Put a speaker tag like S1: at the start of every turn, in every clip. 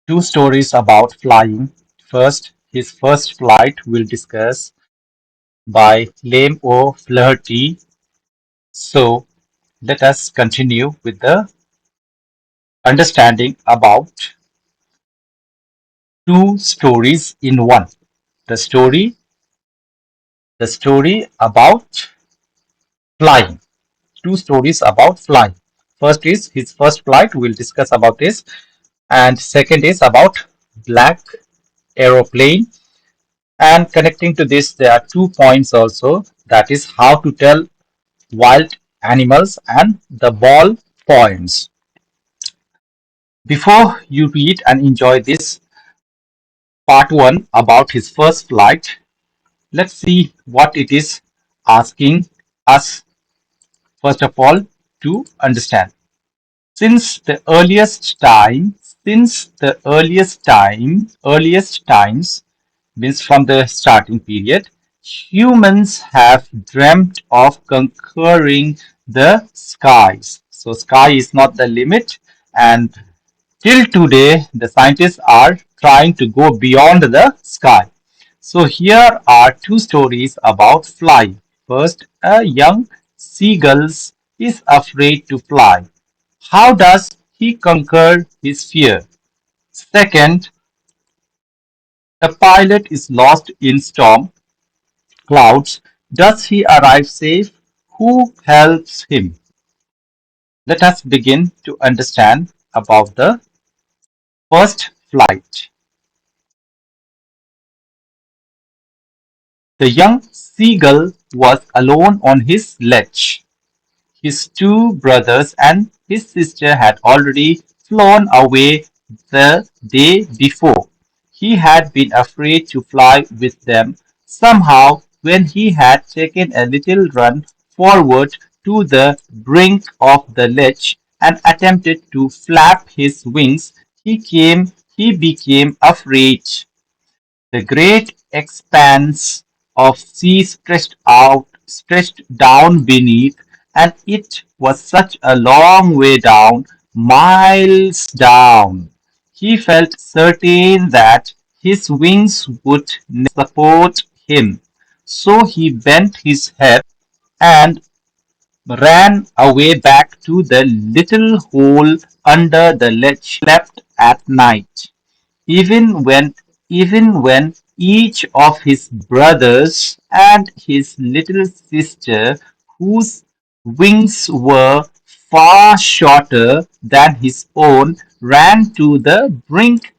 S1: Two stories about flying. First, his first flight will discuss by Lame O'Flaherty. So let us continue with the understanding about two stories in one. The story, the story about flying. Two stories about flying. First is his first flight. We'll discuss about this, and second is about black aeroplane. And connecting to this, there are 2 points also. That is how to tell wild animals and the ball points. Before you read and enjoy this part one about his first flight, let's see what it is asking us first of all to understand. Since the earliest times means from the starting period, humans have dreamt of conquering the skies. So sky is not the limit, and till today the scientists are trying to go beyond the sky. So here are two stories about flying. First, a young seagull is afraid to fly. How does he conquer his fear? Second, a pilot is lost in storm clouds. Does he arrive safe? Who helps him? Let us begin to understand about the first flight. The young seagull was alone on his ledge. His two brothers and his sister had already flown away the day before. He had been afraid to fly with them. Somehow, when he had taken a little run forward to the brink of the ledge and attempted to flap his wings, he became afraid. The great expanse of sea stretched down beneath, and it was such a long way down, miles down. He felt certain that his wings would never support him. So he bent his head and ran away back to the little hole under the ledge. He slept at night. Even when even when each of his brothers and his little sister, whose wings were far shorter than his own, ran to the brink,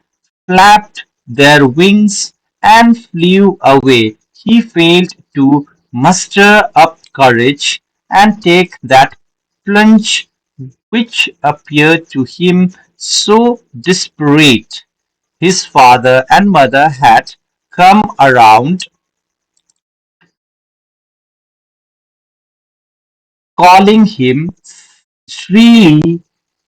S1: flapped their wings, and flew away, he failed to muster up courage and take that plunge which appeared to him so desperate. His father and mother had come around, calling him shrilly,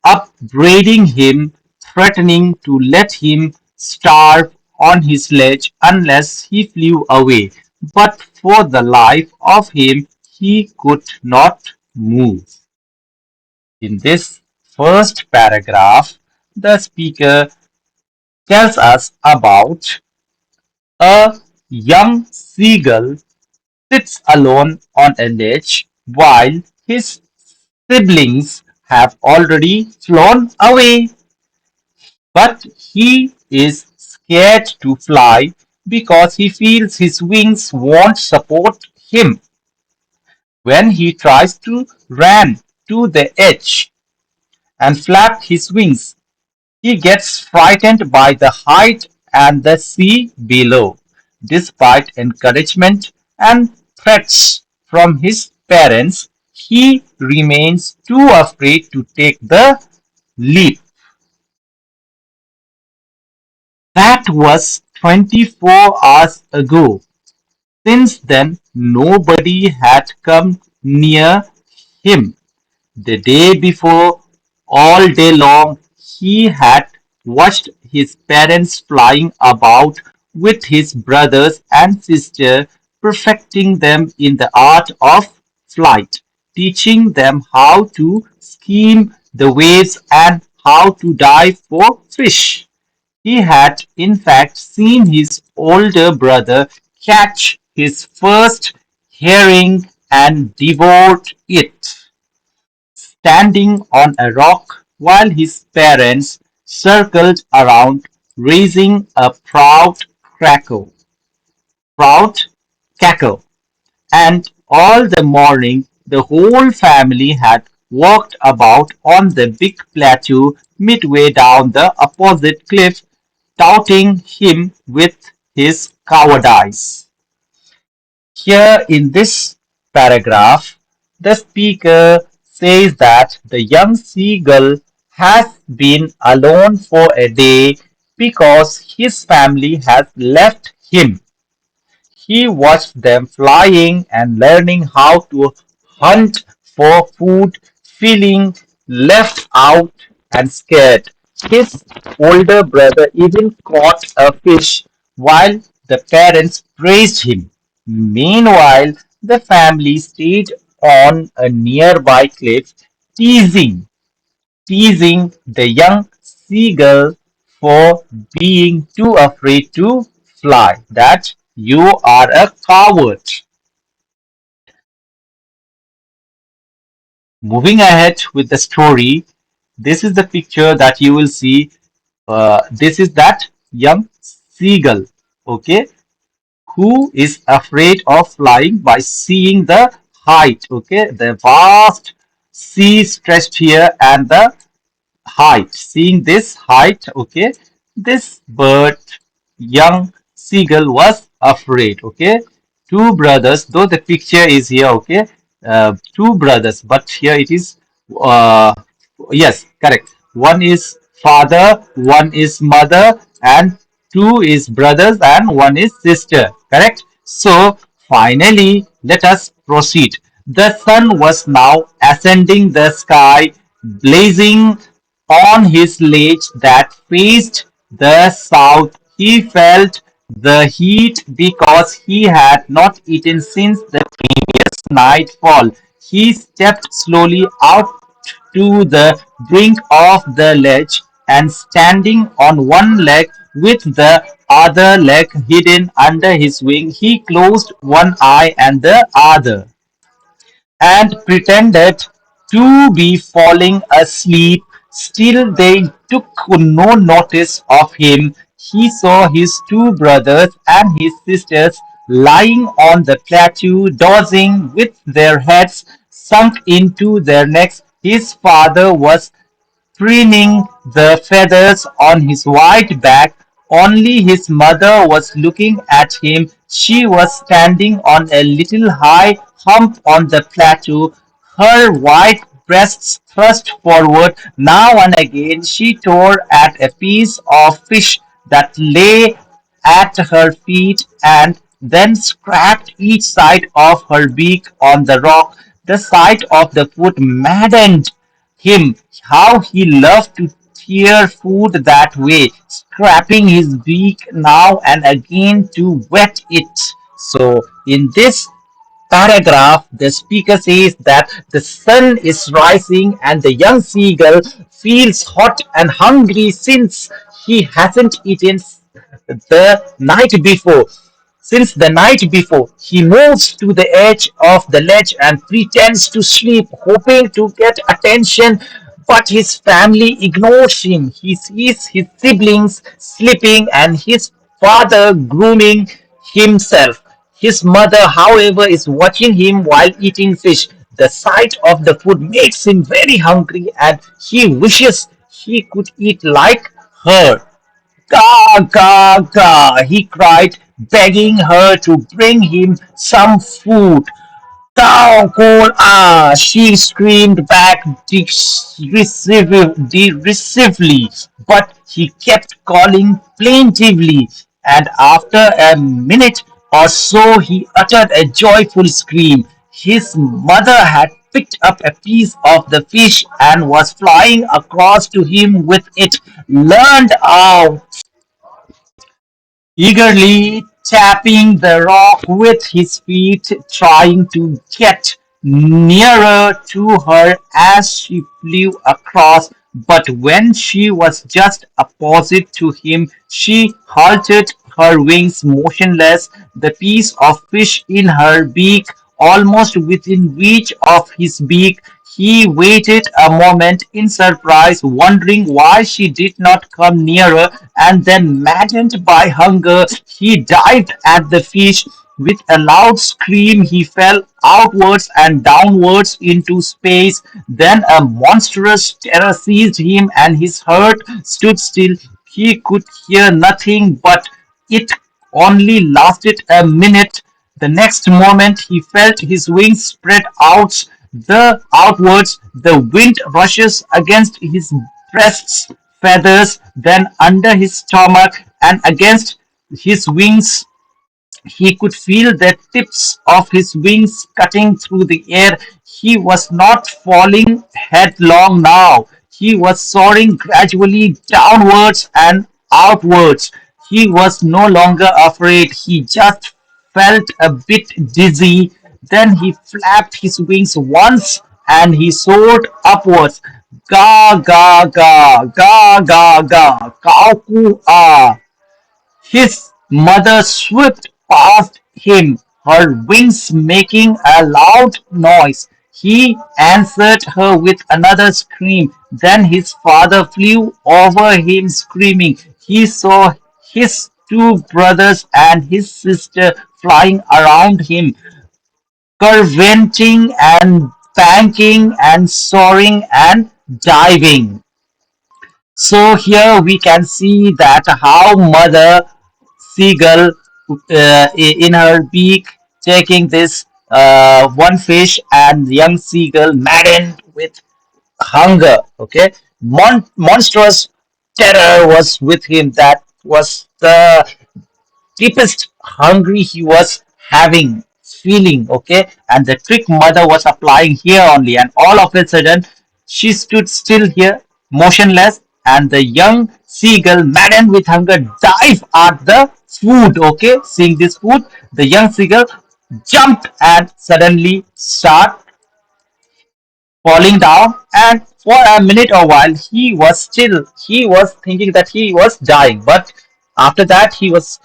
S1: upbraiding him, threatening to let him starve on his ledge unless he flew away. But for the life of him, he could not move. In this first paragraph, the speaker tells us about a young seagull sits alone on a ledge while his siblings have already flown away. But he is scared to fly because he feels his wings won't support him. When he tries to run to the edge and flap his wings, he gets frightened by the height and the sea below. Despite encouragement and threats from his parents, he remains too afraid to take the leap. That was 24 hours ago. Since then, nobody had come near him. The day before, all day long, he had watched his parents flying about with his brothers and sister, perfecting them in the art of flight, teaching them how to skim the waves and how to dive for fish. He had in fact seen his older brother catch his first herring and devour it, standing on a rock while his parents circled around, raising a proud cackle. And all the morning the whole family had walked about on the big plateau midway down the opposite cliff, doubting him with his cowardice. Here in this paragraph, the speaker says that the young seagull has been alone for a day because his family has left him. He watched them flying and learning how to hunt for food, feeling left out and scared. His older brother even caught a fish while the parents praised him. Meanwhile, the family stayed on a nearby cliff, teasing teasing the young seagull for being too afraid to fly, that you are a coward. Moving ahead with the story, this is the picture that you will see. This is that young seagull, okay, who is afraid of flying by seeing the height, okay, the vast sea stretched here and the height. Seeing this height, okay, this bird, young seagull was afraid, okay. Two brothers, though the picture is here, okay, two brothers, but here it is, uh, yes, correct. One is father, one is mother, and two is brothers, and one is sister, correct. So finally, let us proceed. The sun was now ascending the sky, blazing on his ledge that faced the south. He felt the heat because he had not eaten since the previous nightfall. He stepped slowly out to the brink of the ledge, and standing on one leg with the other leg hidden under his wing, he closed one eye and the other and pretended to be falling asleep. Still, they took no notice of him. He saw his two brothers and his sisters lying on the plateau, dozing with their heads sunk into their necks. His father was preening the feathers on his white back. Only his mother was looking at him. She was standing on a little high hump on the plateau, her white breasts thrust forward. Now and again she tore at a piece of fish that lay at her feet and then scratched each side of her beak on the rock. The sight of the foot maddened him. How he loved to tear food that way, scraping his beak now and again to wet it. So, in this paragraph, the speaker says that the sun is rising and the young seagull feels hot and hungry since he hasn't eaten the night before. Since the night before, he moves to the edge of the ledge and pretends to sleep, hoping to get attention, but his family ignores him. He sees his siblings sleeping and his father grooming himself. His mother, however, is watching him while eating fish. The sight of the food makes him very hungry and he wishes he could eat like her. Ka, ka, ka, he cried, begging her to bring him some food. Thou cold ah! She screamed back derisively, but he kept calling plaintively, and after a minute or so he uttered a joyful scream. His mother had picked up a piece of the fish and was flying across to him with it, learned out eagerly tapping the rock with his feet, trying to get nearer to her as she flew across. but when she was just opposite to him, she halted, her wings motionless, the piece of fish in her beak almost within reach of his beak. He waited a moment in surprise, wondering why she did not come nearer, and then, maddened by hunger, he dived at the fish. With a loud scream, he fell outwards and downwards into space. Then a monstrous terror seized him, and his heart stood still. He could hear nothing, but it only lasted a minute. The next moment he felt his wings spread outwards. The wind rushes against his breast's feathers, then under his stomach and against his wings. He could feel the tips of his wings cutting through the air. He was not falling headlong now. He was soaring gradually downwards and outwards. He was no longer afraid. He just felt a bit dizzy. Then he flapped his wings once and he soared upwards. Ga ga ga ga ga ga, kauku ah. His mother swept past him, her wings making a loud noise. He answered her with another scream. Then his father flew over him screaming. He saw his two brothers and his sister flying around him, curveting and banking and soaring and diving. So here we can see that how mother seagull in her beak taking this one fish, and young seagull maddened with hunger. Okay, monstrous terror was with him. That was the deepest hungry he was having feeling. Okay, and the trick mother was applying here only, and all of a sudden she stood still here motionless, and the young seagull maddened with hunger dive at the food. Okay, seeing this food, the young seagull jumped and suddenly start falling down, and for a minute or while he was thinking that he was dying, but after that he was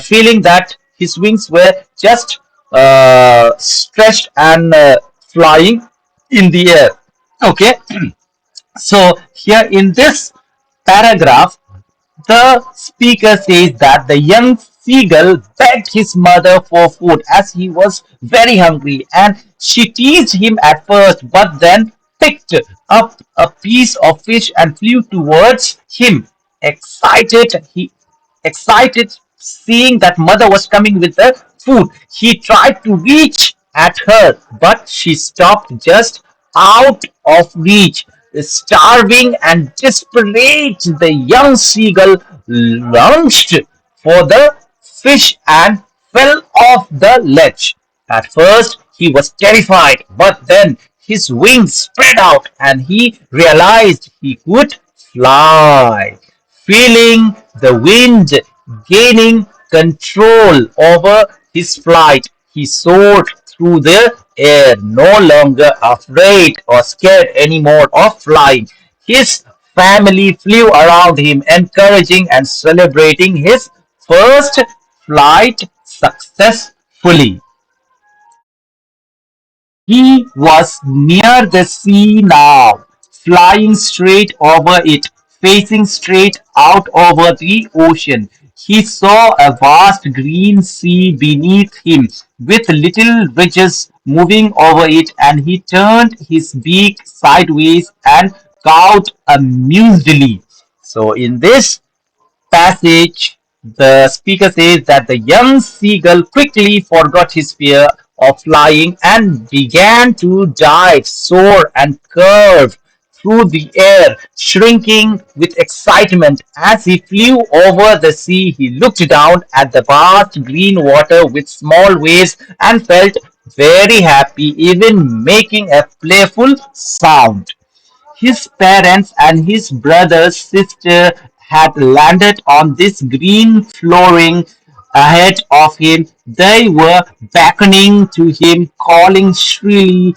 S1: feeling that his wings were just stretched and flying in the air. Okay, so here in this paragraph, the speaker says that the young seagull begged his mother for food as he was very hungry, and she teased him at first, but then picked up a piece of fish and flew towards him. Excited, excited seeing that mother was coming with the food. He tried to reach at her, but she stopped just out of reach. Starving and desperate, the young seagull lunged for the fish and fell off the ledge. At first, he was terrified, but then his wings spread out and he realized he could fly. Feeling the wind gaining control over his flight, he soared through the air, no longer afraid or scared anymore of flying. His family flew around him, encouraging and celebrating his first flight successfully. He was near the sea now, flying straight over it, facing straight out over the ocean. He saw a vast green sea beneath him, with little ridges moving over it, and he turned his beak sideways and cawed amusedly. So, in this passage, the speaker says that the young seagull quickly forgot his fear of flying and began to dive, soar, and curve through the air, shrinking with excitement. As he flew over the sea, he looked down at the vast green water with small waves and felt very happy, even making a playful sound. His parents and his brother's sister had landed on this green flooring ahead of him. They were beckoning to him, calling shrilly.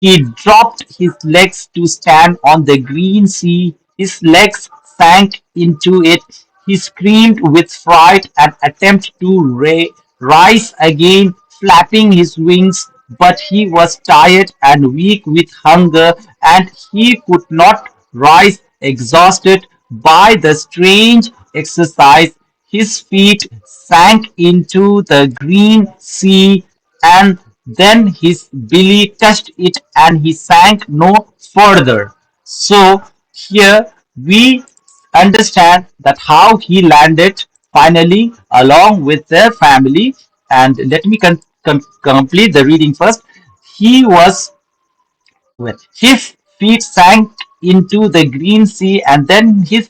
S1: He dropped his legs to stand on the green sea. His legs sank into it. He screamed with fright and attempted to rise again, flapping his wings, but he was tired and weak with hunger, and he could not rise. Exhausted by the strange exercise, his feet sank into the green sea, and then his belly touched it and he sank no further. So here we understand that how he landed finally along with their family. And let me complete the reading first. He was well, his feet sank into the green sea, and then his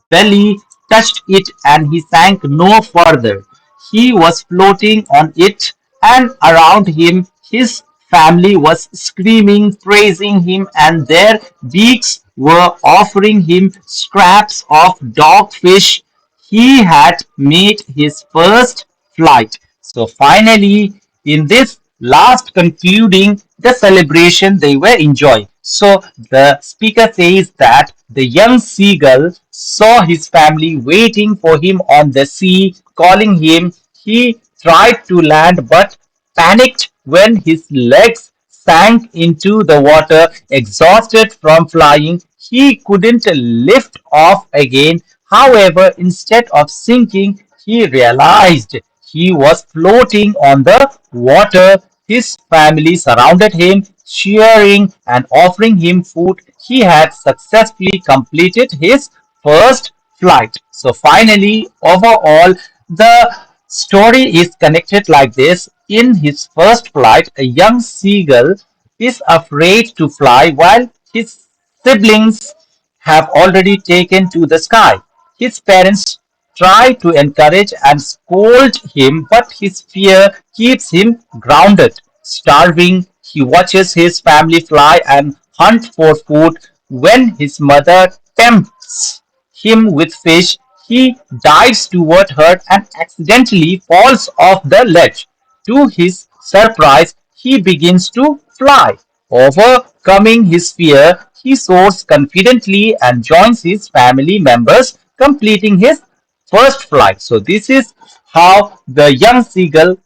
S1: belly touched it, and he sank no further. He was floating on it, and around him his family was screaming, praising him, and their beaks were offering him scraps of dogfish. He had made his first flight. So finally, in this last concluding the celebration they were enjoying. So the speaker says that the young seagull saw his family waiting for him on the sea, calling him. He tried to land but panicked when his legs sank into the water, exhausted from flying. He couldn't lift off again. However, instead of sinking, he realized he was floating on the water. His family surrounded him, cheering and offering him food. He had successfully completed his first flight. So finally, overall, the story is connected like this. In his first flight, a young seagull is afraid to fly while his siblings have already taken to the sky. His parents try to encourage and scold him, but his fear keeps him grounded. Starving, he watches his family fly and hunt for food. When his mother tempts him with fish, he dives toward her and accidentally falls off the ledge. To his surprise, he begins to fly. Overcoming his fear, he soars confidently and joins his family members, completing his first flight. So, this is how the young seagull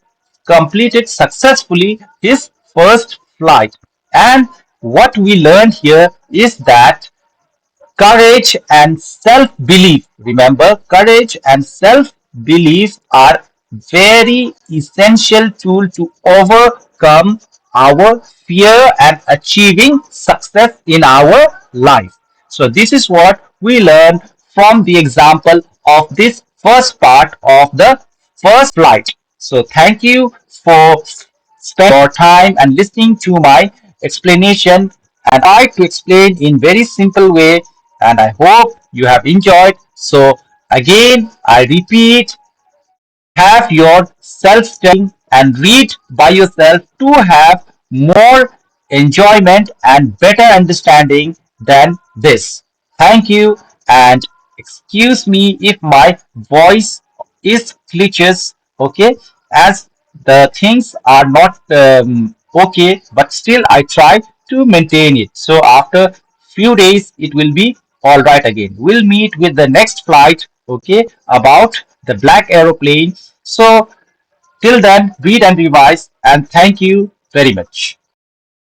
S1: completed successfully his first flight. And what we learned here is that courage and self-belief. Remember, courage and self-belief are very essential tool to overcome our fear and achieving success in our life. So this is what we learn from the example of this first part of the first flight. So thank you for spending your time and listening to my explanation, and I to explain in very simple way, and I hope you have enjoyed. So again I repeat, have your self-studying and read by yourself to have more enjoyment and better understanding than this. Thank you, and excuse me if my voice is glitches, okay, as the things are not okay, but still I try to maintain it. So after few days it will be all right again. We'll meet with the next flight, okay, about the black aeroplane. So till then, read and revise, and thank you very much.